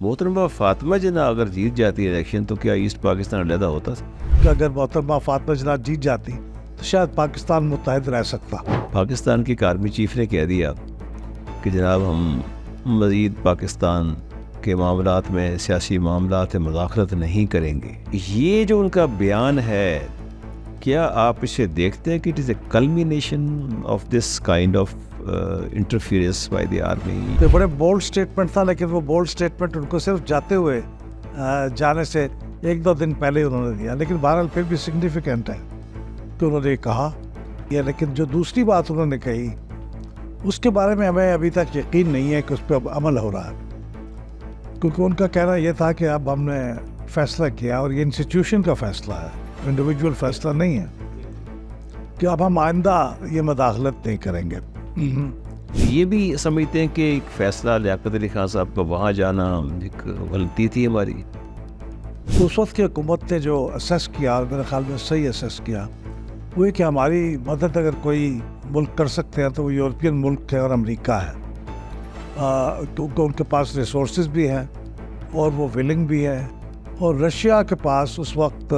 محترمہ فاطمہ جناح اگر جیت جاتی ہے الیکشن تو کیا ایسٹ پاکستان علیحدہ ہوتا؟ کہ اگر محترمہ فاطمہ جناح جیت جاتی تو شاید پاکستان متحد رہ سکتا. پاکستان کی آرمی چیف نے کہہ دیا کہ جناب ہم مزید پاکستان کے معاملات میں سیاسی معاملات میں مداخلت نہیں کریں گے. یہ جو ان کا بیان ہے کیا آپ اسے دیکھتے ہیں کہ it is a culmination of this kind of interference by the army? تو بڑے بولڈ سٹیٹمنٹ تھا، لیکن وہ بولڈ سٹیٹمنٹ ان کو صرف جاتے ہوئے جانے سے 1-2 دن پہلے انہوں نے دیا، لیکن بہرحال پھر بھی سگنیفیکنٹ ہے کہ انہوں نے یہ کہا. لیکن جو دوسری بات انہوں نے کہی اس کے بارے میں ہمیں ابھی تک یقین نہیں ہے کہ اس پہ اب عمل ہو رہا ہے، کیونکہ ان کا کہنا یہ تھا کہ اب ہم نے فیصلہ کیا اور یہ انسٹیٹیوشن کا فیصلہ ہے، انڈیویجول فیصلہ نہیں ہے، کہ اب ہم آئندہ یہ مداخلت نہیں کریں گے. یہ بھی سمجھتے ہیں کہ ایک فیصلہ لیاقت علی خان صاحب کا وہاں جانا ایک غلطی تھی ہماری؟ اس وقت کی حکومت نے جو اسیس کیا اور میرے خیال میں صحیح اسیس کیا وہ یہ کہ ہماری مدد اگر کوئی ملک کر سکتے ہیں تو وہ یورپین ملک ہے اور امریکہ ہے، کیونکہ ان کے پاس ریسورسز بھی ہیں اور وہ ولنگ بھی ہے، اور رشیا کے پاس اس وقت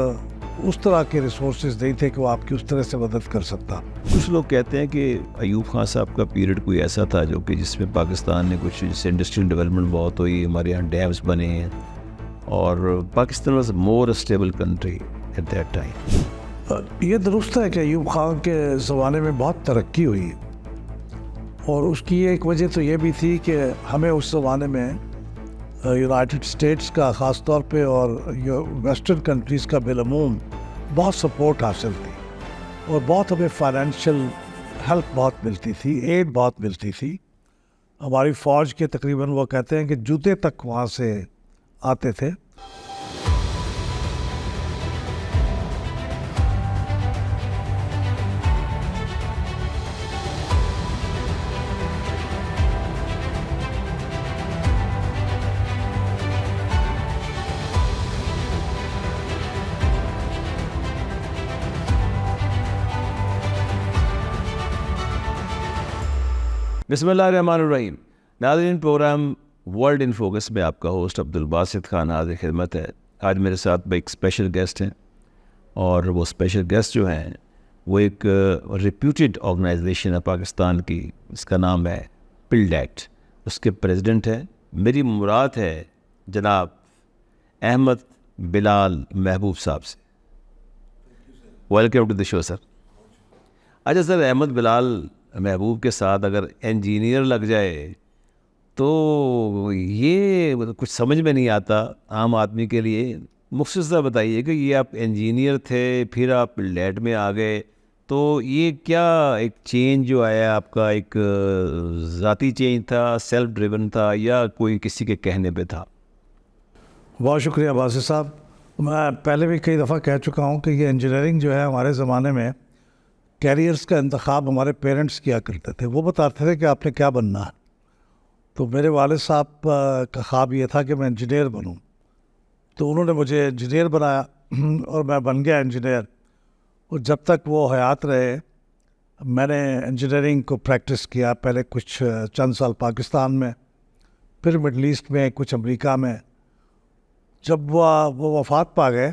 اس طرح کے ریسورسز نہیں تھے کہ وہ آپ کی اس طرح سے مدد کر سکتا. کچھ لوگ کہتے ہیں کہ ایوب خان صاحب کا پیریڈ کوئی ایسا تھا جو کہ جس میں پاکستان نے کچھ جیسے انڈسٹریل ڈیولپمنٹ بہت ہوئی، ہمارے یہاں ڈیمز بنے ہیں، اور Pakistan was more stable country at that time. یہ درست ہے کہ ایوب خان کے زمانے میں بہت ترقی ہوئی، اور اس کی ایک وجہ تو یہ بھی تھی کہ ہمیں اس زمانے میں یونائٹڈ اسٹیٹس کا خاص طور پہ اور ویسٹرن کنٹریز کا بالعموم بہت سپورٹ حاصل تھی، اور بہت ہمیں فائنینشیل ہیلپ بہت ملتی تھی، ایڈ بہت ملتی تھی. ہماری فوج کے تقریباً وہ کہتے ہیں کہ جوتے تک وہاں سے آتے تھے. بسم اللہ الرحمن الرحیم. ناظرین، پروگرام ورلڈ ان فوکس میں آپ کا ہوسٹ عبدالباسط خان حاضر خدمت ہے. آج میرے ساتھ ایک اسپیشل گیسٹ ہیں، اور وہ اسپیشل گیسٹ جو ہیں وہ ایک ریپیوٹیڈ آرگنائزیشن ہے پاکستان کی، اس کا نام ہے پلڈیٹ. اس کے پریزیڈنٹ ہیں، میری مراد ہے جناب احمد بلال محبوب صاحب سے. ویلکم ٹو دی شو سر. اچھا سر، احمد بلال محبوب کے ساتھ اگر انجینئر لگ جائے تو یہ کچھ سمجھ میں نہیں آتا عام آدمی کے لیے. مختصر بتائیے کہ یہ آپ انجینئر تھے، پھر آپ پلڈیٹ میں آ گئے، تو یہ کیا ایک چینج جو آیا آپ کا، ایک ذاتی چینج تھا، سیلف ڈریون تھا، یا کوئی کسی کے کہنے پہ تھا؟ بہت شکریہ باسط صاحب. میں پہلے بھی کئی دفعہ کہہ چکا ہوں کہ یہ انجینئرنگ جو ہے ہمارے زمانے میں کیریئرز کا انتخاب ہمارے پیرنٹس کیا کرتے تھے. وہ بتاتے تھے کہ آپ نے کیا بننا ہے. تو میرے والد صاحب کا خواب یہ تھا کہ میں انجینئر بنوں، تو انہوں نے مجھے انجینئر بنایا اور میں بن گیا انجینئر. اور جب تک وہ حیات رہے میں نے انجینئرنگ کو پریکٹس کیا، پہلے کچھ چند سال پاکستان میں، پھر مڈل ایسٹ میں، کچھ امریکہ میں. جب وہ وفات پا گئے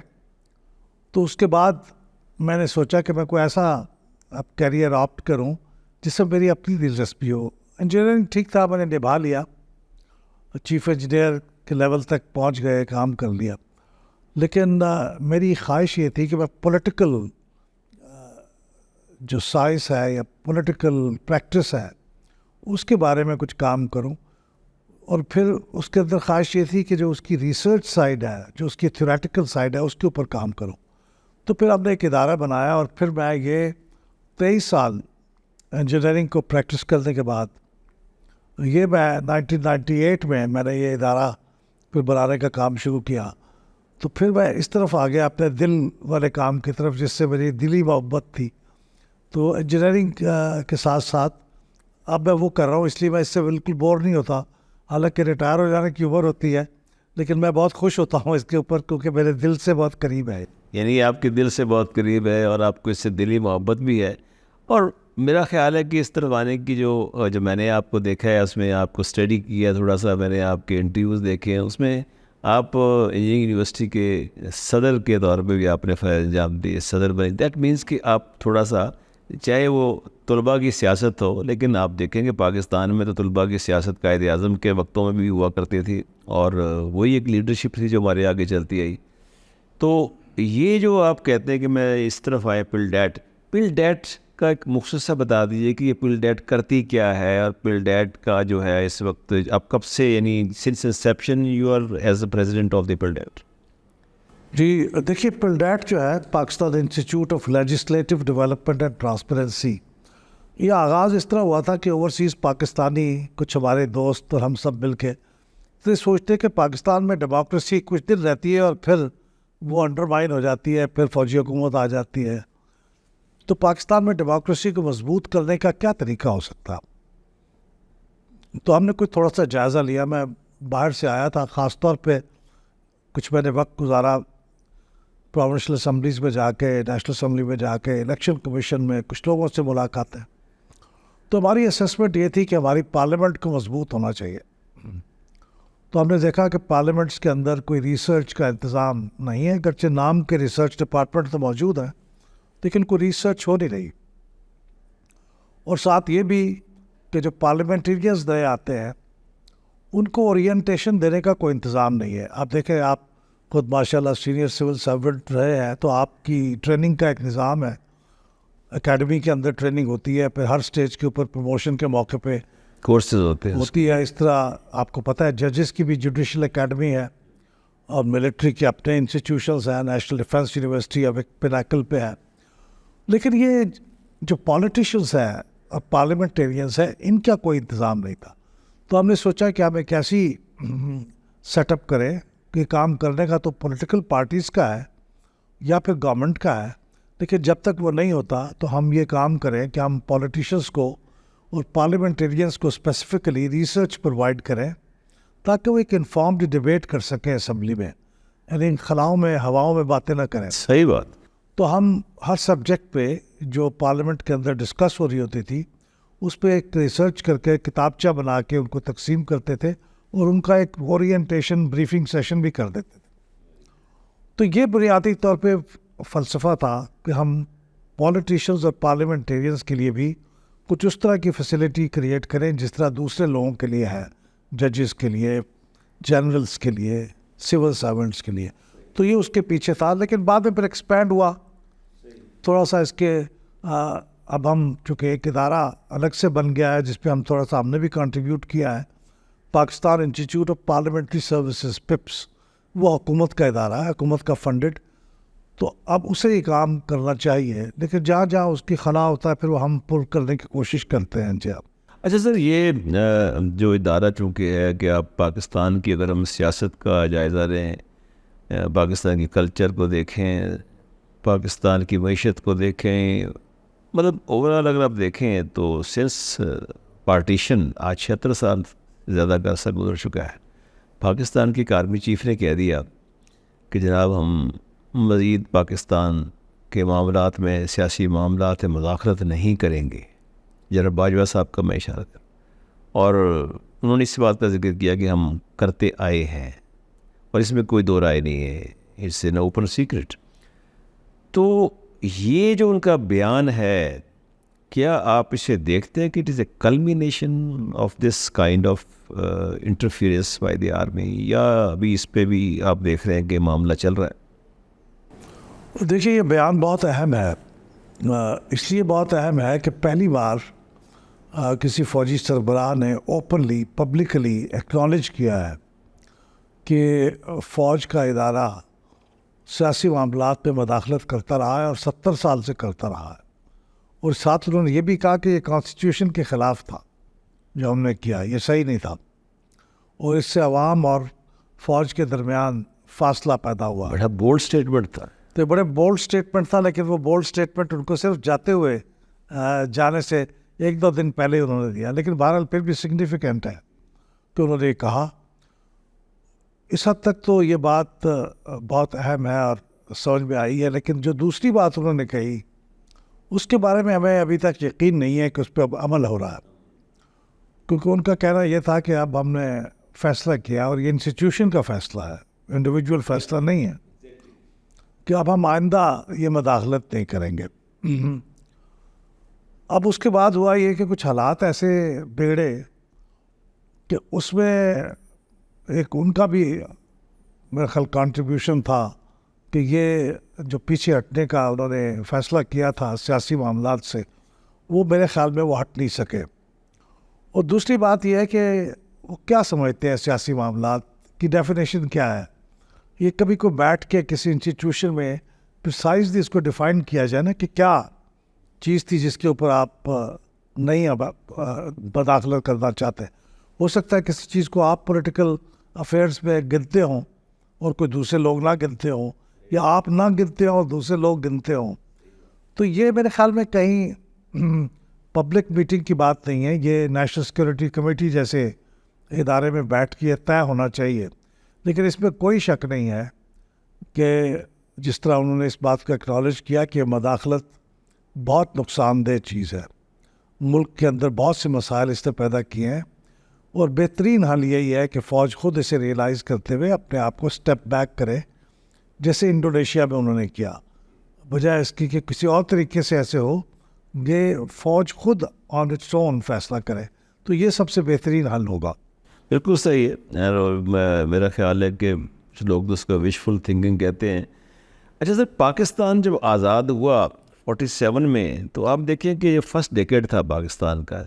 تو اس کے بعد میں نے سوچا کہ میں کوئی ایسا اب کیریئر آپٹ کروں جس سے میری اپنی دلچسپی ہو. انجینئرنگ ٹھیک تھا، میں نے نبھا لیا، چیف انجینئر کے لیول تک پہنچ گئے، کام کر لیا. لیکن میری خواہش یہ تھی کہ میں پولیٹیکل جو سائنس ہے یا پولیٹیکل پریکٹس ہے اس کے بارے میں کچھ کام کروں. اور پھر اس کے اندر خواہش یہ تھی کہ جو اس کی ریسرچ سائڈ ہے، جو اس کی تھیوریٹیکل سائڈ ہے، اس کے اوپر کام کروں. تو پھر ہم نے ایک ادارہ بنایا، اور پھر میں یہ 23 سال انجینئرنگ کو پریکٹس کرنے کے بعد یہ میں 1998 میں نے یہ ادارہ پھر بنانے کا کام شروع کیا. تو پھر میں اس طرف آ گیا اپنے دل والے کام کی طرف، جس سے میری دلی محبت تھی. تو انجینئرنگ کے ساتھ ساتھ اب میں وہ کر رہا ہوں، اس لیے میں اس سے بالکل بور نہیں ہوتا. حالانکہ ریٹائر ہو جانے کی عمر ہوتی ہے، لیکن میں بہت خوش ہوتا ہوں اس کے اوپر، کیونکہ میرے دل سے بہت قریب ہے. یعنی آپ کے دل سے بہت قریب ہے اور آپ کو اس سے دلی محبت بھی ہے. اور میرا خیال ہے کہ اس طرف آنے کی جو میں نے آپ کو دیکھا ہے، اس میں آپ کو اسٹڈی کیا تھوڑا سا، میں نے آپ کے انٹرویوز دیکھے ہیں، اس میں آپ انجینئرنگ یونیورسٹی کے صدر کے طور پہ بھی آپ نے فیض انجام دیے، صدر بنے. دیٹ مینس کہ آپ تھوڑا سا، چاہے وہ طلباء کی سیاست ہو، لیکن آپ دیکھیں کہ پاکستان میں تو طلباء کی سیاست قائد اعظم کے وقتوں میں بھی ہوا کرتی تھی، اور وہی ایک لیڈرشپ تھی جو ہمارے آگے چلتی آئی. تو یہ جو آپ کہتے ہیں کہ میں اس طرف آئے پل ڈیٹ کا ایک مختصر بتا دیجیے کہ یہ پل ڈیٹ کرتی کیا ہے، اور پل ڈیٹ کا جو ہے اس وقت اب کب سے، یعنی since inception you are as a president of the PILDAT. جی دیکھیے، پل ڈیٹ جو ہے Pakistan institute of legislative development and transparency, یہ آغاز اس طرح ہوا تھا کہ اوورسیز پاکستانی کچھ ہمارے دوست اور ہم سب مل کے تو یہ سوچتے کہ پاکستان میں ڈیموکریسی کچھ دن رہتی ہے اور پھر وہ انڈرمائن ہو جاتی ہے، پھر فوجی حکومت آ جاتی ہے. تو پاکستان میں ڈیموکریسی کو مضبوط کرنے کا کیا طریقہ ہو سکتا؟ تو ہم نے کچھ تھوڑا سا جائزہ لیا. میں باہر سے آیا تھا، خاص طور پہ کچھ میں نے وقت گزارا پروونشل اسمبلیز میں جا کے، نیشنل اسمبلی میں جا کے، الیکشن کمیشن میں کچھ لوگوں سے ملاقاتیں. تو ہماری اسیسمنٹ یہ تھی کہ ہماری پارلیمنٹ کو مضبوط ہونا چاہیے. تو ہم نے دیکھا کہ پارلیمنٹس کے اندر کوئی ریسرچ کا انتظام نہیں ہے، اگرچہ نام کے ریسرچ ڈپارٹمنٹ تو موجود ہے لیکن کوئی ریسرچ ہو نہیں رہی. اور ساتھ یہ بھی کہ جو پارلیمنٹیرینز نئے آتے ہیں ان کو اورینٹیشن دینے کا کوئی انتظام نہیں ہے. آپ دیکھیں، آپ خود ماشاءاللہ سینئر سول سرونٹ رہے ہیں، تو آپ کی ٹریننگ کا ایک نظام ہے. اکیڈمی کے اندر ٹریننگ ہوتی ہے، پھر ہر سٹیج کے اوپر پروموشن کے موقع پہ کورسز ہوتے ہیں ہوتی ہے. اس طرح آپ کو پتہ ہے ججز کی بھی جوڈیشل اکیڈمی ہے، اور ملٹری کے اپنے انسٹیٹیوشنز ہیں. نیشنل ڈیفنس یونیورسٹی اب ایک پینیکل پہ ہے. لیکن یہ جو پالیٹیشنز ہیں اور پارلیمنٹیرینز ہیں، ان کا کوئی انتظام نہیں تھا. تو ہم نے سوچا کہ ہم ایک ایسی سیٹ اپ کریں کہ کام کرنے کا تو پولیٹیکل پارٹیز کا ہے یا پھر گورنمنٹ کا ہے، لیکن جب تک وہ نہیں ہوتا تو ہم یہ کام کریں کہ ہم پولیٹیشنز کو اور پارلیمنٹیرینز کو اسپیسیفکلی ریسرچ پرووائڈ کریں تاکہ وہ ایک انفارمڈ ڈیبیٹ کر سکیں اسمبلی میں، یعنی خلاؤں میں ہواؤں میں باتیں نہ کریں. صحیح بات. تو ہم ہر سبجیکٹ پہ جو پارلیمنٹ کے اندر ڈسکس ہو رہی ہوتی تھی اس پہ ایک ریسرچ کر کے کتابچہ بنا کے ان کو تقسیم کرتے تھے، اور ان کا ایک اورینٹیشن بریفنگ سیشن بھی کر دیتے تھے. تو یہ بنیادی طور پہ فلسفہ تھا کہ ہم پولیٹیشنز اور پارلیمنٹیرینز کے لیے بھی کچھ اس طرح کی فیسلٹی کریٹ کریں جس طرح دوسرے لوگوں کے لیے ہے، ججز کے لیے، جنرلز کے لیے، سول سرونٹس کے لیے. تو یہ اس کے پیچھے تھا. لیکن بعد میں پھر ایکسپینڈ ہوا تھوڑا سا اس کے. اب ہم چونکہ ایک ادارہ الگ سے بن گیا ہے جس پہ ہم تھوڑا سا ہم نے بھی کنٹریبیوٹ کیا ہے، Pakistan institute of parliamentary services PIPS. وہ حکومت کا ادارہ ہے، حکومت کا فنڈڈ. تو اب اسے ہی کام کرنا چاہیے، لیکن جہاں جہاں اس کی خلا ہوتا ہے پھر وہ ہم پر کرنے کی کوشش کرتے ہیں. جی آپ. اچھا سر، یہ جو ادارہ چونکہ ہے کہ آپ پاکستان کی اگر ہم سیاست کا جائزہ لیں، پاکستان کی کلچر کو دیکھیں، پاکستان کی معیشت کو دیکھیں، مطلب اوورال اگر آپ دیکھیں تو سنس پارٹیشن آج 76 سال زیادہ کا عرصہ گزر چکا ہے. پاکستان کی آرمی چیف نے کہہ دیا کہ جناب ہم مزید پاکستان کے معاملات میں، سیاسی معاملات میں مداخلت نہیں کریں گے. جنرل باجوہ صاحب کا میں اشارہ کروں، اور انہوں نے اس بات کا ذکر کیا کہ ہم کرتے آئے ہیں اور اس میں کوئی دو رائے نہیں ہے، اٹس این اوپن سیکرٹ. تو یہ جو ان کا بیان ہے، کیا آپ اسے دیکھتے ہیں کہ it is a culmination of this kind of interference by the army, یا ابھی اس پہ بھی آپ دیکھ رہے ہیں کہ معاملہ چل رہا ہے؟ دیکھیے، یہ بیان بہت اہم ہے. اس لیے بہت اہم ہے کہ پہلی بار کسی فوجی سربراہ نے اوپنلی پبلکلی ایکنالج کیا ہے کہ فوج کا ادارہ سیاسی معاملات میں مداخلت کرتا رہا ہے اور 70 سال سے کرتا رہا ہے. اور ساتھ انہوں نے یہ بھی کہا کہ یہ کانسٹیٹیوشن کے خلاف تھا جو ہم نے کیا، یہ صحیح نہیں تھا، اور اس سے عوام اور فوج کے درمیان فاصلہ پیدا ہوا. بڑا بولڈ اسٹیٹمنٹ تھا. تو بڑے بولڈ اسٹیٹمنٹ تھا، لیکن وہ بولڈ اسٹیٹمنٹ ان کو صرف جاتے ہوئے جانے سے 1-2 دن پہلے انہوں نے دیا، لیکن بہرحال پھر بھی سگنیفیکنٹ ہے کہ انہوں نے یہ کہا. اس حد تک تو یہ بات بہت اہم ہے اور سمجھ میں آئی ہے. لیکن جو دوسری بات انہوں نے کہی اس کے بارے میں ہمیں ابھی تک یقین نہیں ہے کہ اس پہ اب عمل ہو رہا ہے، کیونکہ ان کا کہنا یہ تھا کہ اب ہم نے فیصلہ کیا اور یہ انسٹیٹیوشن کا فیصلہ ہے، انڈیویجول فیصلہ نہیں ہے، کہ اب ہم آئندہ یہ مداخلت نہیں کریں گے۔ اب اس کے بعد ہوا یہ کہ کچھ حالات ایسے بگڑے کہ اس میں ایک ان کا بھی میرا خیال کنٹریبیوشن تھا کہ یہ جو پیچھے ہٹنے کا انہوں نے فیصلہ کیا تھا سیاسی معاملات سے، وہ میرے خیال میں وہ ہٹ نہیں سکے۔ اور دوسری بات یہ ہے کہ وہ کیا سمجھتے ہیں سیاسی معاملات کی ڈیفینیشن کیا ہے، یہ کبھی کوئی بیٹھ کے کسی انسٹیٹیوشن میں پرسائزلی اس کو ڈیفائن کیا جائے نا کہ کیا چیز تھی جس کے اوپر آپ نہیں مداخلت کرنا چاہتے۔ ہو سکتا ہے کسی چیز کو آپ پولیٹیکل افیئرس میں گنتے ہوں اور کوئی دوسرے لوگ نہ گنتے ہوں، یا آپ نہ گنتے ہوں اور دوسرے لوگ گنتے ہوں، تو یہ میرے خیال میں کہیں پبلک میٹنگ کی بات نہیں ہے، یہ نیشنل سیکورٹی کمیٹی جیسے ادارے میں بیٹھ کے طے ہونا چاہیے۔ لیکن اس میں کوئی شک نہیں ہے کہ جس طرح انہوں نے اس بات کو ایکنالج کیا کہ مداخلت بہت نقصان دہ چیز ہے، ملک کے اندر بہت سے مسائل اس نے پیدا کیے ہیں، اور بہترین حل یہی ہے کہ فوج خود اسے ریئلائز کرتے ہوئے اپنے آپ کو سٹیپ بیک کرے، جیسے انڈونیشیا میں انہوں نے کیا، بجائے اس کی کہ کسی اور طریقے سے ایسے ہو، یہ فوج خود آن اٹس اون فیصلہ کرے، تو یہ سب سے بہترین حل ہوگا۔ بالکل صحیح ہے، اور میرا خیال ہے کہ کچھ لوگ اس کو وشفل تھنکنگ کہتے ہیں۔ اچھا سر، پاکستان جب آزاد ہوا 47 میں، تو آپ دیکھیں کہ یہ فرسٹ ڈیکیڈ تھا پاکستان کا،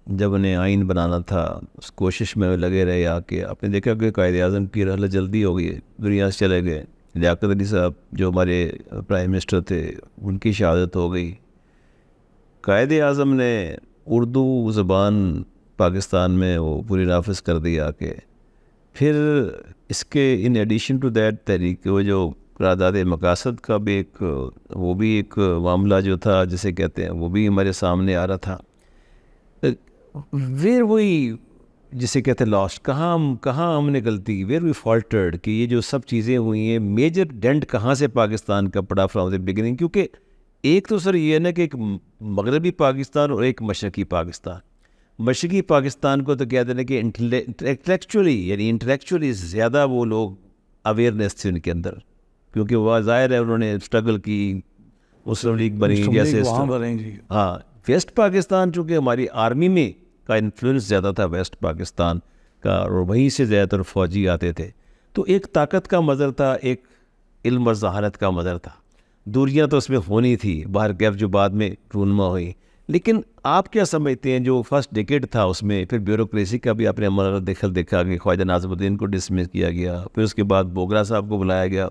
جب انہیں آئین بنانا تھا اس کوشش میں لگے رہے آ کے۔ آپ نے دیکھا کہ قائد اعظم کی رحلت جلدی ہو گئی، دنیا سے چلے گئے۔ لیاقت علی صاحب جو ہمارے پرائم منسٹر تھے، ان کی شہادت ہو گئی۔ قائد اعظم نے اردو زبان پاکستان میں وہ پوری نافذ کر دی آ کے۔ پھر اس کے ان ایڈیشن ٹو دیٹ تحریک وہ جو قرارداد مقاصد کا بھی ایک معاملہ جو تھا جسے کہتے ہیں، وہ بھی ہمارے سامنے آ رہا تھا۔ وہی جسے کہتے ہیں لاسٹ، کہاں ہم نے غلطی، ویئر وی فالٹرڈ، کہ یہ جو سب چیزیں ہوئی ہیں، میجر ڈینٹ کہاں سے پاکستان کا پڑا فرام دی بگننگ۔ کیونکہ ایک تو سر یہ ہے نا کہ ایک مغربی پاکستان اور ایک مشرقی پاکستان۔ مشرقی پاکستان کو تو کہہ دینا کہ انٹلیکچولی زیادہ وہ لوگ اویئرنیس تھی ان کے اندر، کیونکہ وہ ظاہر ہے انہوں نے اسٹرگل کی، مسلم لیگ بنی جیسے۔ ہاں، ویسٹ پاکستان چونکہ ہماری آرمی میں کا انفلوئنس زیادہ تھا ویسٹ پاکستان کا، اور وہیں سے زیادہ تر فوجی آتے تھے، تو ایک طاقت کا مظہر تھا، ایک علم و ذہانت کا مظہر تھا۔ دوریاں تو اس میں ہونی تھی، باہر گیف جو بعد میں رونما ہوئی۔ لیکن آپ کیا سمجھتے ہیں جو فرسٹ ڈیکیڈ تھا اس میں، پھر بیوروکریسی کا بھی آپ نے ہمارا دیکھا کہ خواجہ ناظم الدین کو ڈسمس کیا گیا، پھر اس کے بعد بوگرا صاحب کو بلایا گیا،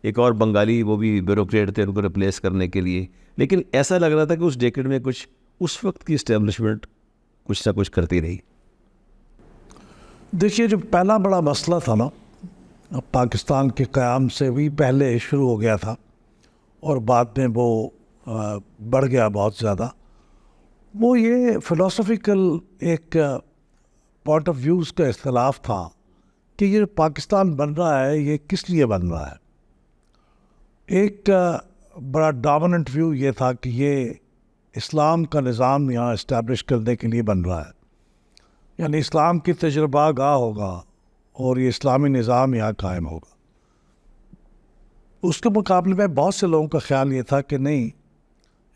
ایک اور بنگالی وہ بھی بیوروکریٹ تھے ان کو ریپلیس کرنے کے لیے۔ لیکن ایسا لگ رہا تھا کہ اس ڈیکیڈ میں کچھ اس وقت کی اسٹیبلشمنٹ کچھ نہ کچھ کرتی رہی۔ دیکھیے، جو پہلا بڑا مسئلہ تھا نا پاکستان کے قیام سے بھی پہلے شروع ہو گیا تھا، اور بعد میں وہ بڑھ گیا بہت زیادہ، وہ یہ فلسفیکل ایک پوائنٹ آف ویوز کا اختلاف تھا کہ یہ پاکستان بن رہا ہے یہ کس لیے بن رہا ہے۔ ایک بڑا ڈومیننٹ ویو یہ تھا کہ یہ اسلام کا نظام یہاں اسٹیبلش کرنے کے لیے بن رہا ہے، یعنی اسلام کی تجربہ گاہ ہوگا اور یہ اسلامی نظام یہاں قائم ہوگا۔ اس کے مقابلے میں بہت سے لوگوں کا خیال یہ تھا کہ نہیں،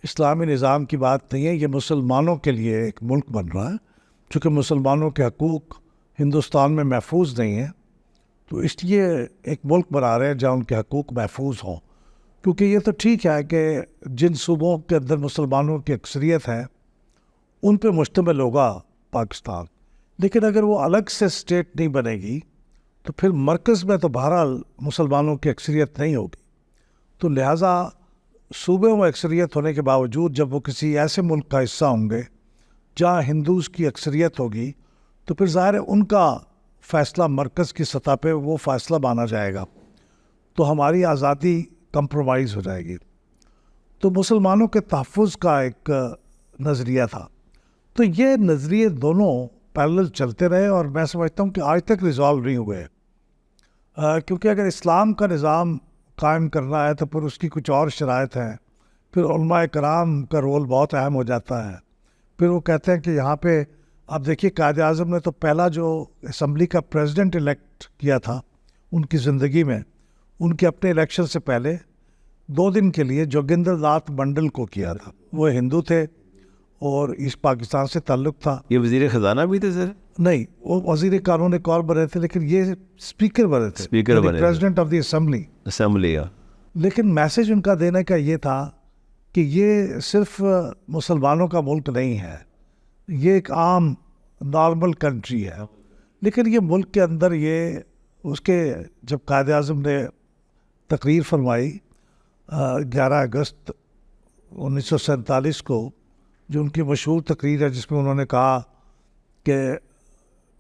اسلامی نظام کی بات نہیں ہے، یہ مسلمانوں کے لیے ایک ملک بن رہا ہے، چونکہ مسلمانوں کے حقوق ہندوستان میں محفوظ نہیں ہیں، تو اس لیے ایک ملک بنا رہے ہیں جہاں ان کے حقوق محفوظ ہوں۔ کیونکہ یہ تو ٹھیک ہے کہ جن صوبوں کے اندر مسلمانوں کی اکثریت ہے ان پہ مشتمل ہوگا پاکستان، لیکن اگر وہ الگ سے اسٹیٹ نہیں بنے گی تو پھر مرکز میں تو بہرحال مسلمانوں کی اکثریت نہیں ہوگی، تو لہٰذا صوبوں میں اکثریت ہونے کے باوجود جب وہ کسی ایسے ملک کا حصہ ہوں گے جہاں ہندوز کی اکثریت ہوگی، تو پھر ظاہر ہے ان کا فیصلہ مرکز کی سطح پہ وہ فیصلہ مانا جائے گا، تو ہماری آزادی کمپرومائز ہو جائے گی۔ تو مسلمانوں کے تحفظ کا ایک نظریہ تھا، تو یہ نظریے دونوں پیرلل چلتے رہے، اور میں سمجھتا ہوں کہ آج تک ریزالو نہیں ہوئے، کیونکہ اگر اسلام کا نظام قائم کرنا ہے تو پھر اس کی کچھ اور شرائط ہیں پھر علماء کرام کا رول بہت اہم ہو جاتا ہے. پھر وہ کہتے ہیں کہ یہاں پہ اب دیکھیے قائد اعظم نے تو پہلا جو اسمبلی کا پریزیڈنٹ الیکٹ کیا تھا ان کی زندگی میں، ان کے اپنے الیکشن سے پہلے 2 دن کے لیے جوگندر ناتھ منڈل کو کیا تھا. وہ ہندو تھے اور ایسٹ پاکستان سے تعلق تھا. یہ وزیر خزانہ بھی تھے سر؟ نہیں، وہ وزیر قانون ایک اور بنے تھے، لیکن یہ اسپیکر بنے تھے، اسپیکر بنے، پریزیڈنٹ آف دی اسمبلی. لیکن میسج ان کا دینے کا یہ تھا کہ یہ صرف مسلمانوں کا ملک نہیں ہے، یہ ایک عام نارمل کنٹری ہے. لیکن یہ ملک کے اندر یہ اس کے جب قائد اعظم نے تقریر فرمائی 11 اگست 1947 کو، جو ان کی مشہور تقریر ہے جس میں انہوں نے کہا کہ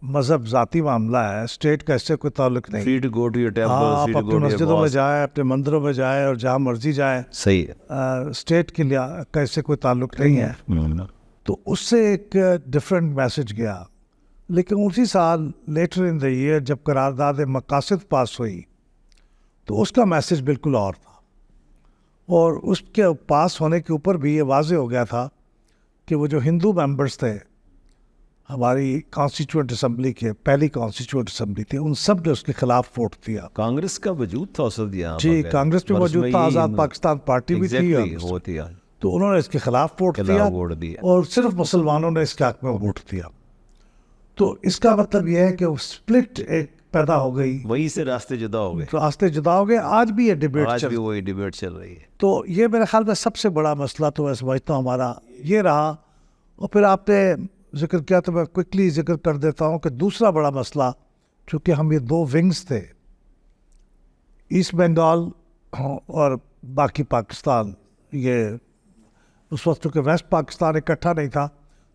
مذہب ذاتی معاملہ ہے، اسٹیٹ کا اس سے کوئی تعلق نہیں. Free to go to your temple, آپ free to اپنی go to your مسجدوں میں mosque. جائیں، اپنے مندروں میں جائیں اور جہاں مرضی جائیں، صحیح ہے. اسٹیٹ کے لیے کا اس سے کوئی تعلق نہیں ہے. تو اس سے ایک ڈفرینٹ میسج گیا. لیکن اسی سال لیٹر ان دا ایئر جب قرارداد مقاصد پاس ہوئی تو اس کا میسج بالکل اور تھا، اور اس کے پاس ہونے کے اوپر بھی یہ واضح ہو گیا تھا کہ وہ جو ہندو ممبرس تھے ہماری کانسٹیٹیوئنٹ اسمبلی کے، پہلی کانسٹیٹیوئنٹ اسمبلی تھی، ان سب نے اس کے خلاف ووٹ دیا. کانگریس کا وجود تھا اس وقت یہاں. جی، کانگریس بھی موجود تھا، آزاد پاکستان پارٹی بھی تھی، تو انہوں نے اس کے خلاف ووٹ دیا اور صرف مسلمانوں نے اس کے حق میں ووٹ دیا. تو اس کا مطلب یہ ہے کہ وہ اسپلٹ ایک پیدا ہو گئی، وہیں سے راستے جدا ہو گئے. راستے جدا ہو گئے. آج بھی یہ ڈیبیٹ آج بھی وہی ڈیبیٹ چل رہی ہے. تو یہ میرے خیال میں سب سے بڑا مسئلہ تو میں سمجھتا ہوں ہمارا یہ رہا. اور پھر آپ نے ذکر کیا تو میں کوئکلی ذکر کر دیتا ہوں کہ دوسرا بڑا مسئلہ، چونکہ ہم یہ 2 ونگز تھے، ایسٹ بنگال اور باقی پاکستان، یہ اس وقت چونکہ ویسٹ پاکستان اکٹھا نہیں تھا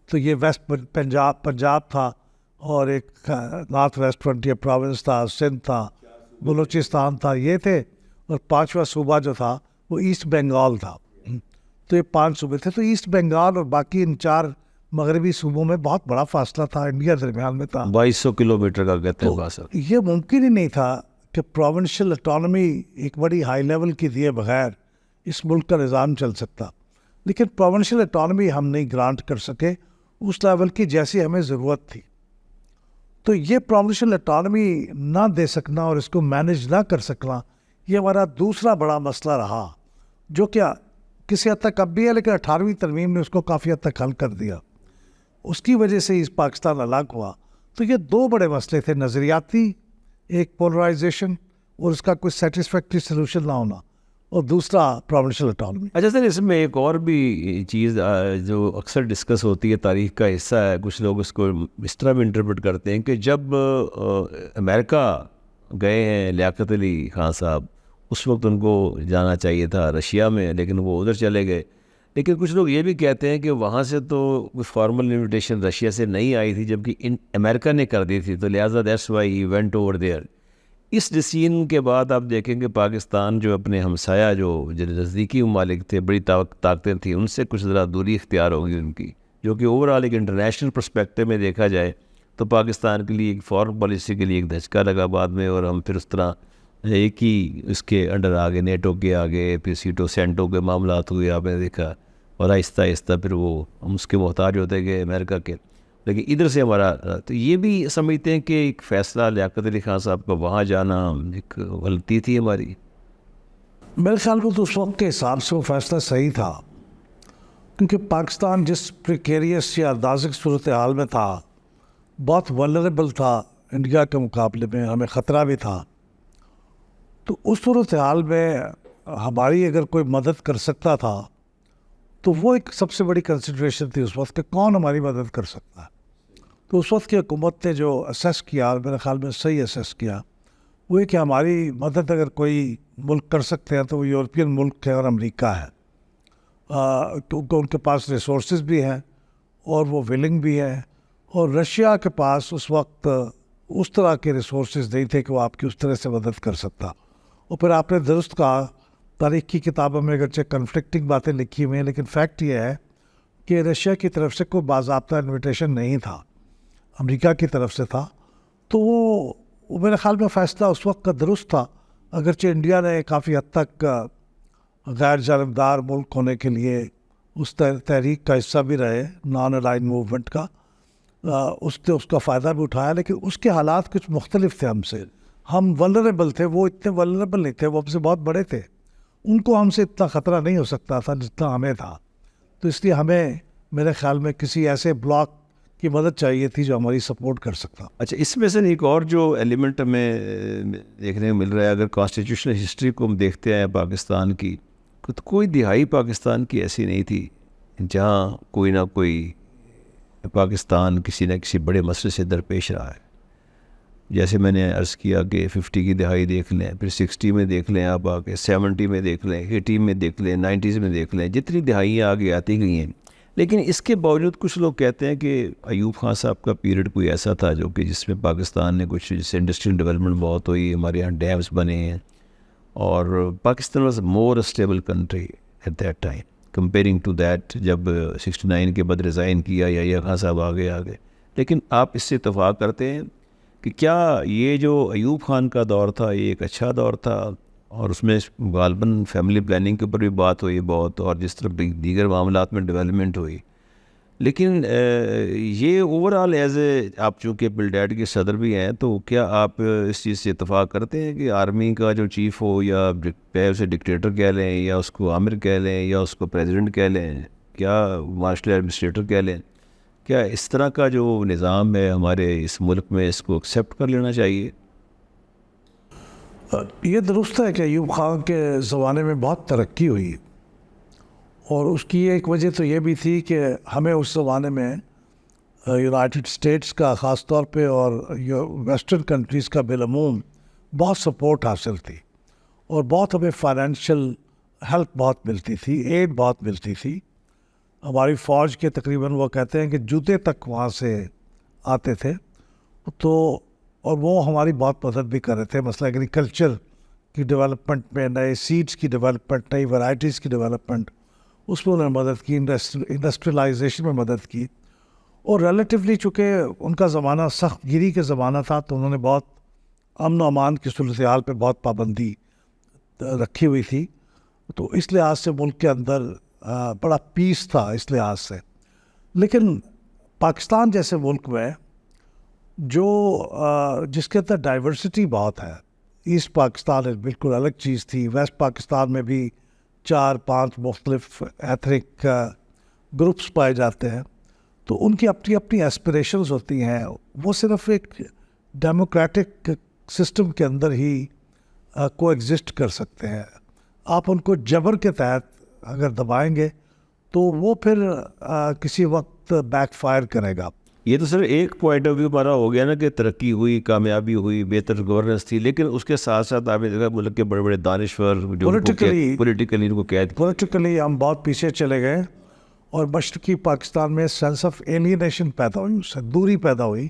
تو یہ ویسٹ پنجاب تھا، اور ایک نارتھ ویسٹ فرنٹیئر پروونس تھا، سندھ تھا، بلوچستان تھا، یہ تھے. اور 5واں صوبہ جو تھا وہ ایسٹ بنگال تھا. تو یہ 5 صوبے تھے. تو ایسٹ بنگال اور باقی ان 4 مغربی صوبوں میں بہت بڑا فاصلہ تھا، انڈیا درمیان میں تھا، 2200 کلومیٹر کا کہتے ہیں فاصلہ. یہ ممکن ہی نہیں تھا کہ پروونشل اٹانومی ایک بڑی ہائی لیول کی دیے بغیر اس ملک کا نظام چل سکتا. لیکن پروونشل اٹانومی ہم نہیں گرانٹ کر سکے اس لیول کی جیسی ہمیں ضرورت تھی. تو یہ پروونشل اٹانومی نہ دے سکنا اور اس کو مینج نہ کر سکنا، یہ ہمارا دوسرا بڑا مسئلہ رہا، جو کیا کسی حد تک اب بھی ہے، لیکن 18ویں ترمیم نے اس کو کافی حد تک حل کر دیا. اس کی وجہ سے اس پاکستان الگ ہوا. تو یہ 2 بڑے مسئلے تھے، نظریاتی ایک پولرائزیشن اور اس کا کوئی سیٹسفیکٹری سلوشن نہ ہونا، اور دوسرا پروونشل اٹانومی. اچھا سر، اس میں ایک اور بھی چیز جو اکثر ڈسکس ہوتی ہے، تاریخ کا حصہ ہے، کچھ لوگ اس کو اس طرح بھی انٹرپریٹ کرتے ہیں کہ جب امریکہ گئے ہیں لیاقت علی خان صاحب، اس وقت ان کو جانا چاہیے تھا رشیا میں، لیکن وہ ادھر چلے گئے. لیکن کچھ لوگ یہ بھی کہتے ہیں کہ وہاں سے تو کوئی فارمل انویٹیشن رشیا سے نہیں آئی تھی، جبکہ امریکہ نے کر دی تھی، تو لہٰذا that's why he went over there. اس ڈسیزن کے بعد آپ دیکھیں کہ پاکستان جو اپنے ہمسایہ جو نزدیکی ممالک تھے، بڑی طاقتیں تھیں، ان سے کچھ ذرا دوری اختیار ہوگی ان کی، جو کہ اوور آل ایک انٹرنیشنل پرسپیکٹو میں دیکھا جائے تو پاکستان کے لیے ایک فارن پالیسی کے لیے ایک دھچکا لگا بعد میں، اور ہم پھر اس طرح ایک ہی اس کے انڈر آگے، نیٹو کے آگے، پھر سیٹو سینٹو کے معاملات ہوئے آپ نے دیکھا، اور آہستہ آہستہ پھر وہ ہم اس کے محتاج ہوتے گئے امریکہ کے. لیکن ادھر سے ہمارا تو یہ بھی سمجھتے ہیں کہ ایک فیصلہ لیاقت علی خان صاحب کا وہاں جانا ایک غلطی تھی ہماری. میرے خیال میں تو اس وقت کے حساب سے وہ فیصلہ صحیح تھا، کیونکہ پاکستان جس پریکیریس یا نازک صورتحال میں تھا، بہت ولنریبل تھا انڈیا کے مقابلے میں، ہمیں خطرہ بھی تھا. تو اس صورتحال میں ہماری اگر کوئی مدد کر سکتا تھا تو وہ ایک سب سے بڑی کنسیڈریشن تھی اس وقت کہ کون ہماری مدد کر سکتا ہے. تو اس وقت کی حکومت نے جو اسیس کیا، اور میرے خیال میں صحیح اسیس کیا، وہ یہ کہ ہماری مدد اگر کوئی ملک کر سکتے ہیں تو وہ یورپین ملک ہے اور امریکہ ہے، کیونکہ ان کے پاس ریسورسز بھی ہیں اور وہ ولنگ بھی ہے. اور رشیا کے پاس اس وقت اس طرح کے ریسورسز نہیں تھے کہ وہ آپ کی اس طرح سے مدد کر سکتا. اور پھر آپ نے درست کہا، تاریخ کی کتابوں میں اگرچہ کنفلکٹنگ باتیں لکھی ہوئی ہیں، لیکن فیکٹ یہ ہے کہ رشیا کی طرف سے کوئی باضابطہ انویٹیشن نہیں تھا، امریکہ کی طرف سے تھا. تو وہ میرے خیال میں فیصلہ اس وقت کا درست تھا، اگرچہ انڈیا نے کافی حد تک غیر جانبدار ملک ہونے کے لیے اس تحریک کا حصہ بھی رہے، نان الائن موومنٹ کا، اس نے اس کا فائدہ بھی اٹھایا، لیکن اس کے حالات کچھ مختلف تھے ہم سے. ہم ولنریبل تھے، وہ اتنے ولنریبل نہیں تھے، وہ ہم سے بہت بڑے تھے. ان کو ہم سے اتنا خطرہ نہیں ہو سکتا تھا جتنا ہمیں تھا. تو اس لیے ہمیں میرے خیال میں کسی ایسے بلاک کی مدد چاہیے تھی جو ہماری سپورٹ کر سکتا. اچھا، اس میں سے ایک اور جو ایلیمنٹ ہمیں دیکھنے کو مل رہا ہے، اگر کانسٹیٹیوشنل ہسٹری کو ہم دیکھتے ہیں پاکستان کی، تو کوئی دہائی پاکستان کی ایسی نہیں تھی جہاں کوئی نہ کوئی پاکستان کسی نہ کسی بڑے مسئلے سے درپیش رہا ہے. جیسے میں نے عرض کیا کہ 50 کی دہائی دیکھ لیں، پھر 60 میں دیکھ لیں، آپ آ کے 70 میں دیکھ لیں، 80 میں دیکھ لیں، 90s میں دیکھ لیں، جتنی دہائیاں آگے آتی گئی ہیں. لیکن اس کے باوجود کچھ لوگ کہتے ہیں کہ ایوب خان صاحب کا پیریڈ کوئی ایسا تھا جو کہ جس میں پاکستان نے کچھ، جیسے انڈسٹریل ڈیولپمنٹ بہت ہوئی، ہمارے یہاں ڈیمز بنے ہیں، اور Pakistan was more stable country at that time comparing to that. جب 69 کے بعد ریزائن کیا یا خان صاحب آگے. لیکن آپ اس سے اتفاق کرتے ہیں کہ کیا یہ جو ایوب خان کا دور تھا یہ ایک اچھا دور تھا، اور اس میں غالباً فیملی پلاننگ کے اوپر بھی بات ہوئی بہت، اور جس طرح دیگر معاملات میں ڈیولپمنٹ ہوئی. لیکن یہ اوور آل ایز اے، آپ چونکہ بلڈیڈ کے صدر بھی ہیں، تو کیا آپ اس چیز سے اتفاق کرتے ہیں کہ آرمی کا جو چیف ہو، یا اسے ڈکٹیٹر کہہ لیں، یا اس کو آمر کہہ لیں، یا اس کو پریزیڈنٹ کہہ لیں، کیا مارشل ایڈمنسٹریٹر کہہ لیں، کیا اس طرح کا جو نظام ہے ہمارے اس ملک میں، اس کو ایکسیپٹ کر لینا چاہیے؟ یہ درست ہے کہ ایوب خان کے زمانے میں بہت ترقی ہوئی، اور اس کی ایک وجہ تو یہ بھی تھی کہ ہمیں اس زمانے میں یونائٹڈ اسٹیٹس کا خاص طور پہ اور ویسٹرن کنٹریز کا بالعموم بہت سپورٹ حاصل تھی، اور بہت ہمیں فائنینشیل ہیلپ بہت ملتی تھی، ایڈ بہت ملتی تھی. ہماری فوج کے تقریباً وہ کہتے ہیں کہ جوتے تک وہاں سے آتے تھے. تو اور وہ ہماری بہت مدد بھی کر رہے تھے، مثلا ایگریکلچر کی ڈیولپمنٹ میں، نئے سیڈز کی ڈیولپمنٹ، نئی ورائٹیز کی ڈیولپمنٹ، اس میں انہوں نے مدد کی، انڈسٹریلائزیشن میں مدد کی. اور ریلیٹیولی چونکہ ان کا زمانہ سخت گیری کا زمانہ تھا، تو انہوں نے بہت امن و امان کی صورتحال پہ بہت پابندی رکھی ہوئی تھی. تو اس لحاظ سے ملک کے اندر بڑا پیس تھا اس لحاظ سے. لیکن پاکستان جیسے ملک میں جو جس کے اندر ڈائیورسٹی بہت ہے، ایسٹ پاکستان ایک بالکل الگ چیز تھی، ویسٹ پاکستان میں بھی 4-5 مختلف ایتھنک گروپس پائے جاتے ہیں، تو ان کی اپنی اپنی ایسپریشنز ہوتی ہیں. وہ صرف ایک ڈیموکریٹک سسٹم کے اندر ہی کو ایگزسٹ کر سکتے ہیں. آپ ان کو جبر کے تحت اگر دبائیں گے تو وہ پھر کسی وقت بیک فائر کرے گا. یہ تو سر ایک پوائنٹ آف ویو ہمارا ہو گیا نا کہ ترقی ہوئی، کامیابی ہوئی، بہتر گورننس تھی، لیکن اس کے ساتھ ساتھ آپ نے دیکھا ملک کے بڑے بڑے دانشور جو پولیٹیکلی ہم بہت پیچھے چلے گئے، اور مشرقی پاکستان میں سینس آف ایلینیشن پیدا ہوئی، اس سے دوری پیدا ہوئی.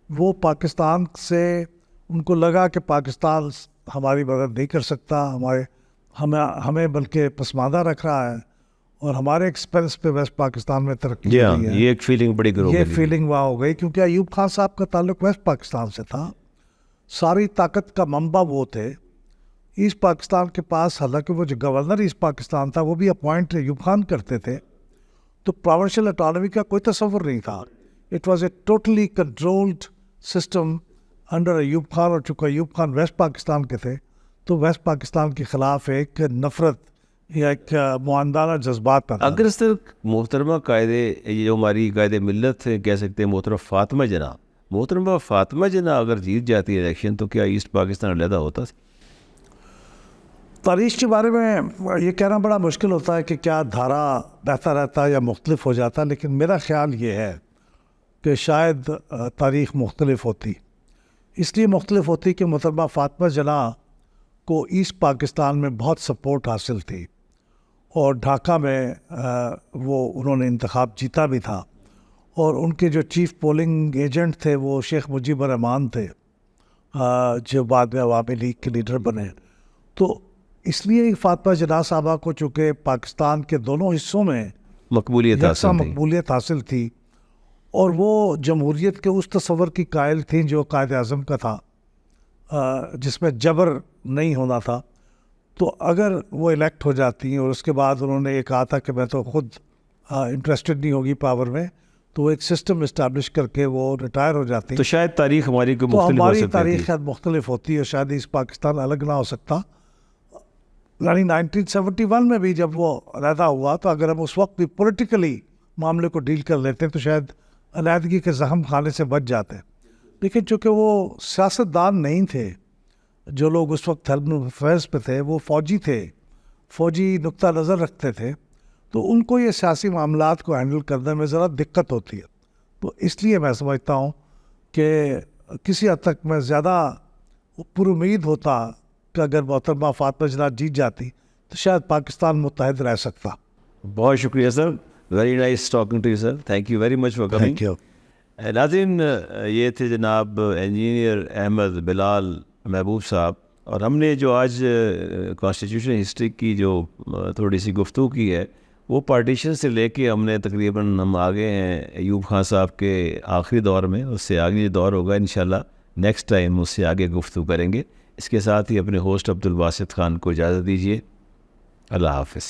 وہ پاکستان سے ان کو لگا کہ پاکستان ہماری مدد نہیں کر سکتا، ہمیں بلکہ پسماندہ رکھ رہا ہے، اور ہمارے ایکسپینس پہ ویسٹ پاکستان میں ترقی ہو رہی ہے. یہ ایک فیلنگ بڑی گرو یہ فیلنگ وہاں ہو گئی، کیونکہ ایوب خان صاحب کا تعلق ویسٹ پاکستان سے تھا. ساری طاقت کا منبع وہ تھے. ایسٹ پاکستان کے پاس، حالانکہ وہ جو گورنر ایسٹ پاکستان تھا وہ بھی اپوائنٹ ایوب خان کرتے تھے، تو پروونشل اٹانومی کا کوئی تصور نہیں تھا. It was a totally controlled system under Ayub Khan. اور چونکہ ایوب خان ویسٹ پاکستان کے تھے، تو ویسٹ پاکستان کے خلاف ایک نفرت یا ایک معاندانہ جذبات پیدا. اگر صرف محترمہ یہ جو ہماری قائد ملت کہہ سکتے ہیں محترمہ فاطمہ جناح اگر جیت جاتی ہے الیکشن، تو کیا ایسٹ پاکستان علیحدہ ہوتا؟ تاریخ کے بارے میں یہ کہنا بڑا مشکل ہوتا ہے کہ کیا دھارا بہتا رہتا یا مختلف ہو جاتا، لیکن میرا خیال یہ ہے کہ شاید تاریخ مختلف ہوتی. اس لیے مختلف ہوتی کہ محترمہ فاطمہ جناح کو ایسٹ پاکستان میں بہت سپورٹ حاصل تھی، اور ڈھاکہ میں انہوں نے انتخاب جیتا بھی تھا، اور ان کے جو چیف پولنگ ایجنٹ تھے وہ شیخ مجیب الرحمان تھے، جو بعد میں عوامی لیگ کے لیڈر بنے. تو اس لیے فاطمہ جناح صاحبہ کو چونکہ پاکستان کے دونوں حصوں میں مقبولیت حاصل تھی، اور وہ جمہوریت کے اس تصور کی قائل تھیں جو قائد اعظم کا تھا، جس میں جبر نہیں ہونا تھا، تو اگر وہ الیکٹ ہو جاتی ہیں اور اس کے بعد انہوں نے یہ کہا تھا کہ میں تو خود انٹرسٹڈ نہیں ہوگی پاور میں، تو وہ ایک سسٹم اسٹیبلش کر کے وہ ریٹائر ہو جاتی تو شاید تاریخ ہماری کو تو مختلف ہو ہماری سکتی تاریخ تھی. شاید مختلف ہوتی ہے، شاید اس پاکستان الگ نہ ہو سکتا. یعنی 1971 میں بھی جب وہ علیحدہ ہوا تو اگر ہم اس وقت بھی پولیٹیکلی معاملے کو ڈیل کر لیتے تو شاید علیحدگی کے زخم خانے سے بچ جاتے. لیکن چونکہ وہ سیاستدان نہیں تھے، جو لوگ اس وقت ہیلتھ افیئرس پہ تھے وہ فوجی تھے، فوجی نقطہ نظر رکھتے تھے، تو ان کو یہ سیاسی معاملات کو ہینڈل کرنے میں ذرا دقت ہوتی ہے. تو اس لیے میں سمجھتا ہوں کہ کسی حد تک میں زیادہ پر امید ہوتا کہ اگر محترمہ فاطمہ جناح جیت جاتی تو شاید پاکستان متحد رہ سکتا. بہت شکریہ sir, very nice talking to you sir, thank you very much for coming. Thank you. ناظرین، یہ تھے جناب انجینئر احمد بلال محبوب صاحب، اور ہم نے جو آج کانسٹیٹیوشن ہسٹری کی جو تھوڑی سی گفتگو کی ہے وہ پارٹیشن سے لے کے ہم نے تقریباً ہم آگے ہیں ایوب خان صاحب کے آخری دور میں. اس سے آگے جو دور ہوگا انشاءاللہ نیکسٹ ٹائم اس سے آگے گفتگو کریں گے. اس کے ساتھ ہی اپنے ہوسٹ عبدالباسط خان کو اجازت دیجیے. اللہ حافظ.